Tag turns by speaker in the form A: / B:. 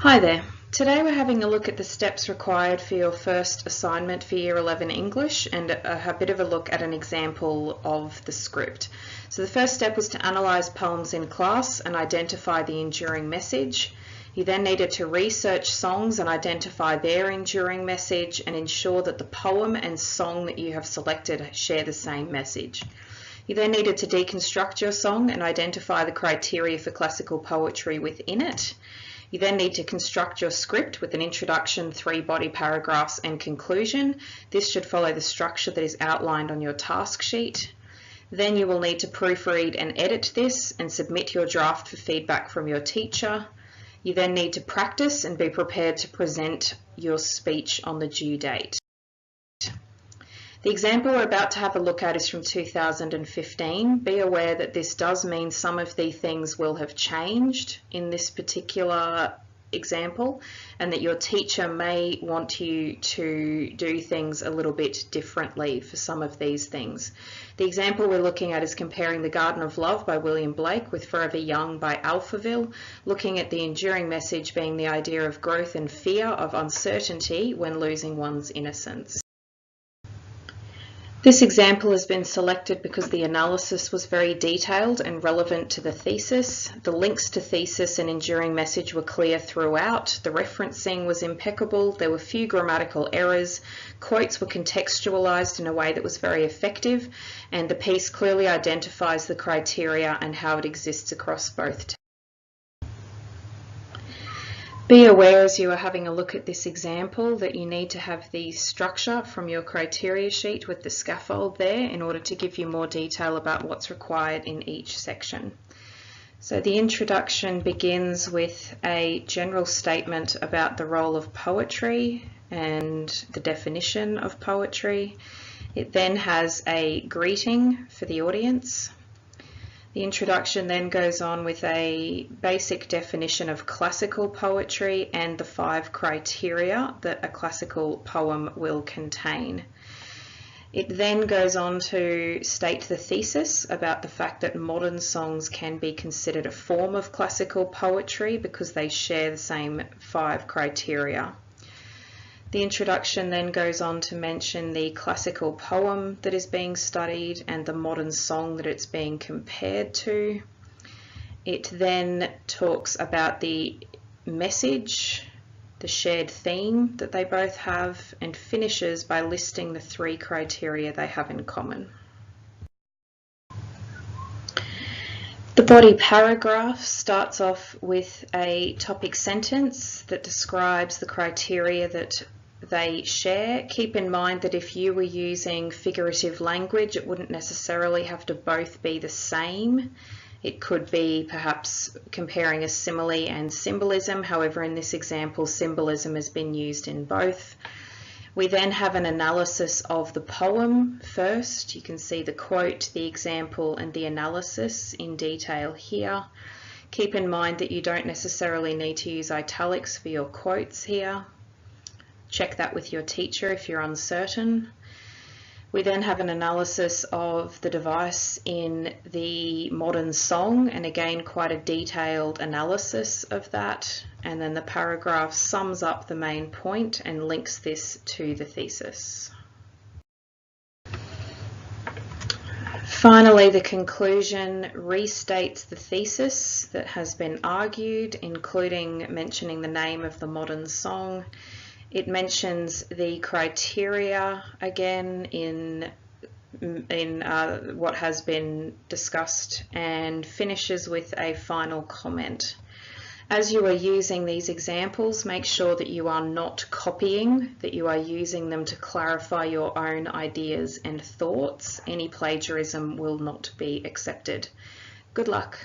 A: Hi there. Today we're having a look at the steps required for your first assignment for Year 11 English and a bit of a look at an example of the script. So the first step was to analyse poems in class and identify the enduring message. You then needed to research songs and identify their enduring message and ensure that the poem and song that you have selected share the same message. You then needed to deconstruct your song and identify the criteria for classical poetry within it. You then need to construct your script with an introduction, 3 body paragraphs and conclusion. This should follow the structure that is outlined on your task sheet. Then you will need to proofread and edit this and submit your draft for feedback from your teacher. You then need to practice and be prepared to present your speech on the due date. The example we're about to have a look at is from 2015. Be aware that this does mean some of the things will have changed in this particular example and that your teacher may want you to do things a little bit differently for some of these things. The example we're looking at is comparing The Garden of Love by William Blake with Forever Young by Alphaville, looking at the enduring message being the idea of growth and fear of uncertainty when losing one's innocence. This example has been selected because the analysis was very detailed and relevant to the thesis. The links to thesis and enduring message were clear throughout. The referencing was impeccable. There were few grammatical errors. Quotes were contextualized in a way that was very effective, and the piece clearly identifies the criteria and how it exists across both texts. Be aware as you are having a look at this example that you need to have the structure from your criteria sheet with the scaffold there in order to give you more detail about what's required in each section. So the introduction begins with a general statement about the role of poetry and the definition of poetry. It then has a greeting for the audience. The introduction then goes on with a basic definition of classical poetry and the 5 criteria that a classical poem will contain. It then goes on to state the thesis about the fact that modern songs can be considered a form of classical poetry because they share the same 5 criteria. The introduction then goes on to mention the classical poem that is being studied and the modern song that it's being compared to. It then talks about the message, the shared theme that they both have, and finishes by listing the 3 criteria they have in common. The body paragraph starts off with a topic sentence that describes the criteria that they share. Keep in mind that if you were using figurative language, it wouldn't necessarily have to both be the same. It could be perhaps comparing a simile and symbolism. However, in this example, symbolism has been used in both. We then have an analysis of the poem first. You can see the quote, the example, and the analysis in detail here. Keep in mind that you don't necessarily need to use italics for your quotes here. Check that with your teacher if you're uncertain. We then have an analysis of the device in the modern song, and again quite a detailed analysis of that. And then the paragraph sums up the main point and links this to the thesis. Finally, the conclusion restates the thesis that has been argued, including mentioning the name of the modern song. It mentions the criteria again in what has been discussed and finishes with a final comment. As you are using these examples, make sure that you are not copying, that you are using them to clarify your own ideas and thoughts. Any plagiarism will not be accepted. Good luck.